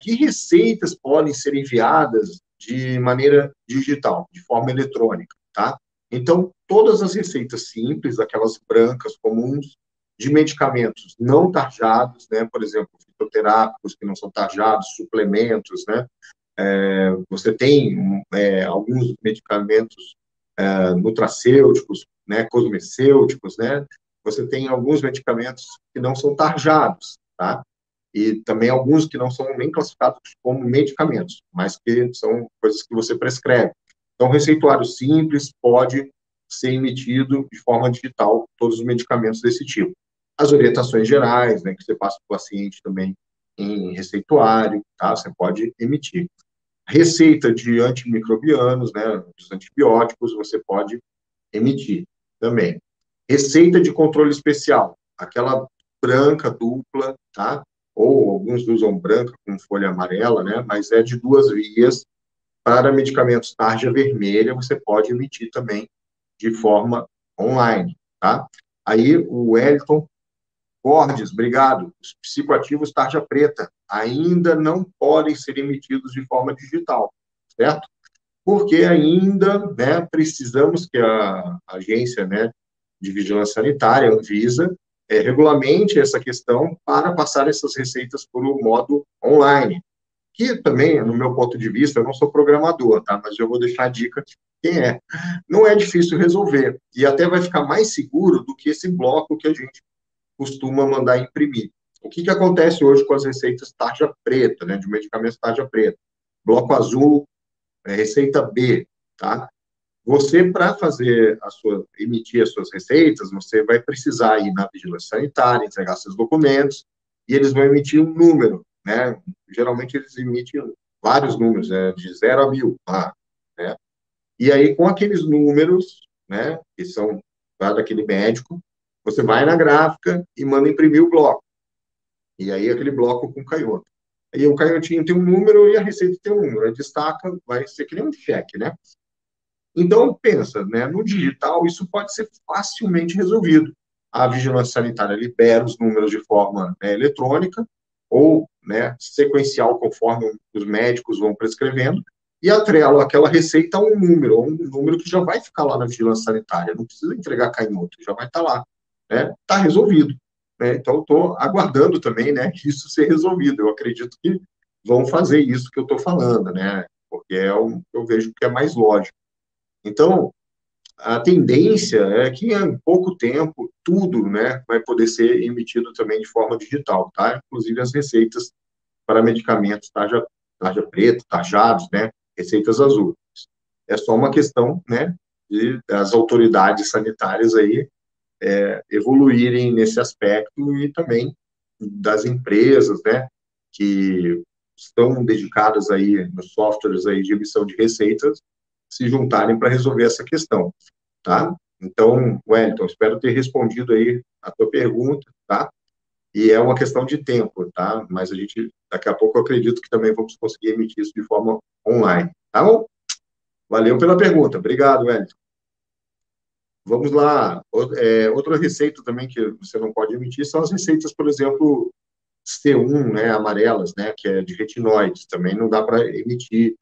Que receitas podem ser enviadas de maneira digital, de forma eletrônica, tá? Então, todas as receitas simples, aquelas brancas comuns, de medicamentos não tarjados, né? Por exemplo, fitoterápicos que não são tarjados, suplementos, né? Você tem alguns medicamentos nutracêuticos, né? Cosmecêuticos, né? Você tem alguns medicamentos que não são tarjados, tá? E também alguns que não são nem classificados como medicamentos, mas que são coisas que você prescreve. Então, receituário simples pode ser emitido de forma digital todos os medicamentos desse tipo. As orientações gerais, né, que você passa para o paciente também em receituário, tá? Você pode emitir. Receita de antimicrobianos, né, dos antibióticos, você pode emitir também. Receita de controle especial, aquela branca dupla, tá? Ou alguns usam branca com folha amarela, né? Mas é de 2 vias. Para medicamentos tarja vermelha, você pode emitir também de forma online, tá? Aí o Wellington Borges, obrigado. Os psicoativos tarja preta ainda não podem ser emitidos de forma digital, certo? Porque ainda, né, precisamos que a agência, né, de vigilância sanitária, a Anvisa, regulamente essa questão para passar essas receitas por um modo online, que também, no meu ponto de vista, eu não sou programador, tá? Mas eu vou deixar a dica de quem é. Não é difícil resolver, e até vai ficar mais seguro do que esse bloco que a gente costuma mandar imprimir. O que acontece hoje com as receitas tarja preta, né, de medicamentos tarja preta? Bloco azul, receita B, tá? Você, para emitir as suas receitas, você vai precisar ir na vigilância sanitária, entregar seus documentos, e eles vão emitir um número, né? Geralmente eles emitem vários números, né? De 0 a 1000, tá? Né? E aí, com aqueles números, né, que são daquele médico, você vai na gráfica e manda imprimir o bloco. E aí, aquele bloco com canhoto. E o canhotinho tem um número e a receita tem um número. A destaca, vai ser que nem um cheque, né? Então, pensa, né, no digital, isso pode ser facilmente resolvido. A vigilância sanitária libera os números de forma, né, eletrônica ou, né, sequencial, conforme os médicos vão prescrevendo, e atrela aquela receita a um número que já vai ficar lá na vigilância sanitária, não precisa entregar canhoto, já vai estar lá, né? Está resolvido. Né? Então, estou aguardando também, né, isso ser resolvido. Eu acredito que vão fazer isso que eu estou falando, né? Porque eu vejo que é mais lógico. Então, a tendência é que em pouco tempo tudo, né, vai poder ser emitido também de forma digital, tá? Inclusive as receitas para medicamentos tarja preta, tarjados, né, receitas azuis. É só uma questão, né, das autoridades sanitárias aí evoluírem nesse aspecto e também das empresas, né, que estão dedicadas aí nos softwares aí de emissão de receitas se juntarem para resolver essa questão, tá? Então, Wellington, espero ter respondido aí a tua pergunta, tá? E é uma questão de tempo, tá? Mas a gente, daqui a pouco, eu acredito que também vamos conseguir emitir isso de forma online, tá bom? Valeu pela pergunta. Obrigado, Wellington. Vamos lá. Outra receita também que você não pode emitir são as receitas, por exemplo, C1, né, amarelas, né, que é de retinóides. Também não dá para emitir.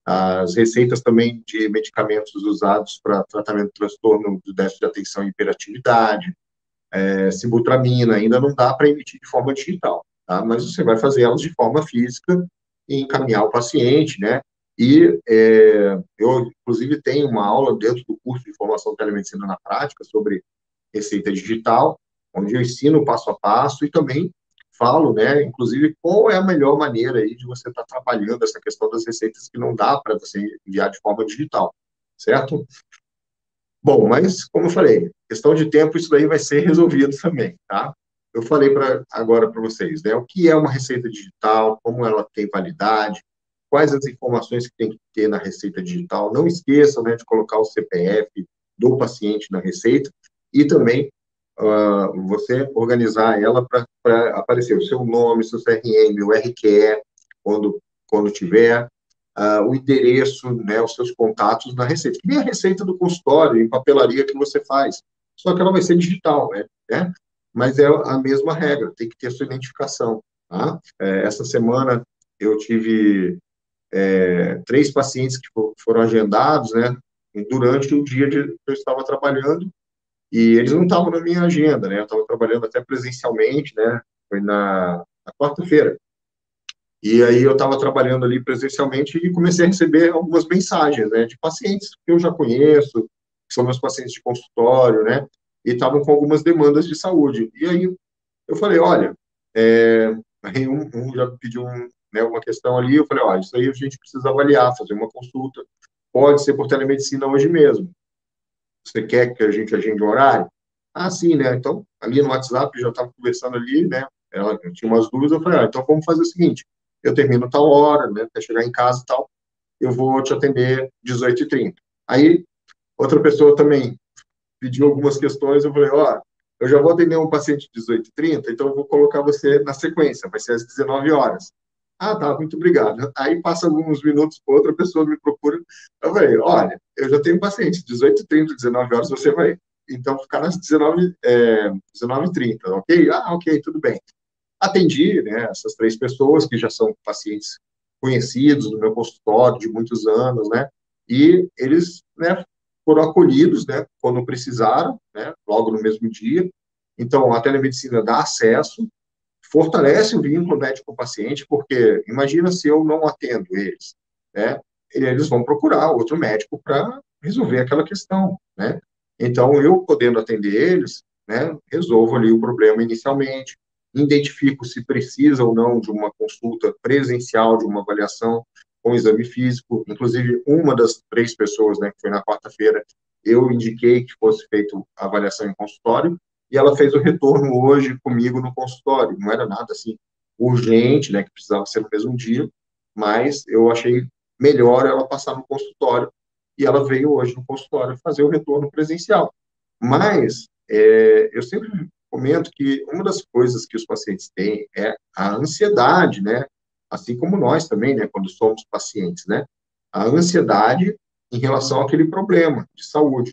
As receitas também de medicamentos usados para tratamento do transtorno do déficit de atenção e hiperatividade, sibutramina, ainda não dá para emitir de forma digital, tá? Mas você vai fazer elas de forma física e encaminhar o paciente, né? E eu, inclusive, tenho uma aula dentro do curso de formação de telemedicina na prática sobre receita digital, onde eu ensino passo a passo e também falo, né, inclusive, qual é a melhor maneira aí de você estar trabalhando essa questão das receitas que não dá para você enviar de forma digital, certo? Bom, mas, como eu falei, questão de tempo, isso daí vai ser resolvido também, tá? Eu falei agora para vocês, né, o que é uma receita digital, como ela tem validade, quais as informações que tem que ter na receita digital. Não esqueçam, né, de colocar o CPF do paciente na receita e também você organizar ela para aparecer o seu nome, seu CRM, o RQE, quando tiver, o endereço, né, os seus contatos na receita. Que nem a receita do consultório, em papelaria que você faz. Só que ela vai ser digital, né? Mas é a mesma regra, tem que ter sua identificação. Tá? Essa semana eu tive 3 pacientes que foram agendados, né, durante o dia que eu estava trabalhando, e eles não estavam na minha agenda, né, eu estava trabalhando até presencialmente, né, foi na quarta-feira. E aí eu estava trabalhando ali presencialmente e comecei a receber algumas mensagens, né, de pacientes que eu já conheço, que são meus pacientes de consultório, né, e estavam com algumas demandas de saúde. E aí eu falei, olha, aí um já pediu né, uma questão ali, eu falei, olha, isso aí a gente precisa avaliar, fazer uma consulta, pode ser por telemedicina hoje mesmo. Você quer que a gente agende o horário? Ah, sim, né? Então, ali no WhatsApp, já estava conversando ali, né? Ela tinha umas dúvidas, eu falei, ah, então vamos fazer o seguinte, eu termino tal hora, né? Até chegar em casa e tal, eu vou te atender 18h30. Aí, outra pessoa também pediu algumas questões, eu falei, ó, eu já vou atender um paciente 18h30, então eu vou colocar você na sequência, vai ser às 19 horas. Ah, tá, muito obrigado. Aí passa alguns minutos, outra pessoa me procura, eu falei, olha, eu já tenho um paciente, 18h30, 19 horas, você vai, então, ficar nas 19h30, ok? Ah, ok, tudo bem. Atendi, né, essas 3 pessoas que já são pacientes conhecidos no meu consultório de muitos anos, né, e eles, né, foram acolhidos, né, quando precisaram, né, logo no mesmo dia. Então, a telemedicina dá acesso, fortalece o vínculo médico-paciente, porque imagina se eu não atendo eles, né, eles vão procurar outro médico para resolver aquela questão, né. Então, eu podendo atender eles, né, resolvo ali o problema inicialmente, identifico se precisa ou não de uma consulta presencial, de uma avaliação com exame físico. Inclusive, uma das 3 pessoas, né, que foi na quarta-feira, eu indiquei que fosse feita a avaliação em consultório, e ela fez o retorno hoje comigo no consultório. Não era nada assim urgente, né, que precisava ser no mesmo dia, mas eu achei melhor ela passar no consultório, e ela veio hoje no consultório fazer o retorno presencial. Mas eu sempre comento que uma das coisas que os pacientes têm é a ansiedade, né? Assim como nós também, né? Quando somos pacientes, né? A ansiedade em relação àquele problema de saúde.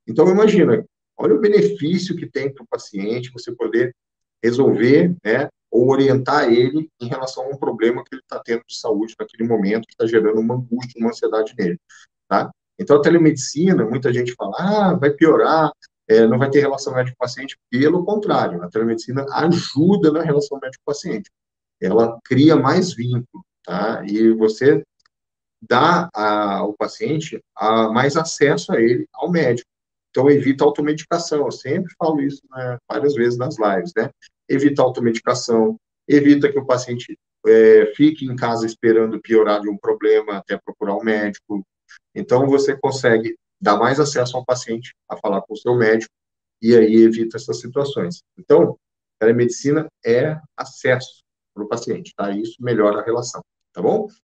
Então, imagina, olha o benefício que tem para o paciente você poder resolver, né? Ou orientar ele em relação a um problema que ele está tendo de saúde naquele momento, que está gerando uma angústia, uma ansiedade nele, tá? Então, a telemedicina, muita gente fala, ah, vai piorar, não vai ter relação médico-paciente. Pelo contrário, a telemedicina ajuda na relação médico-paciente. Ela cria mais vínculo, tá? E você dá ao paciente mais acesso a ele, ao médico. Então, evita automedicação. Eu sempre falo isso, né, várias vezes nas lives, né? Evita automedicação, evita que o paciente fique em casa esperando piorar de um problema até procurar um médico. Então, você consegue dar mais acesso ao paciente a falar com o seu médico e aí evita essas situações. Então, a telemedicina é acesso para o paciente, tá? Isso melhora a relação, tá bom?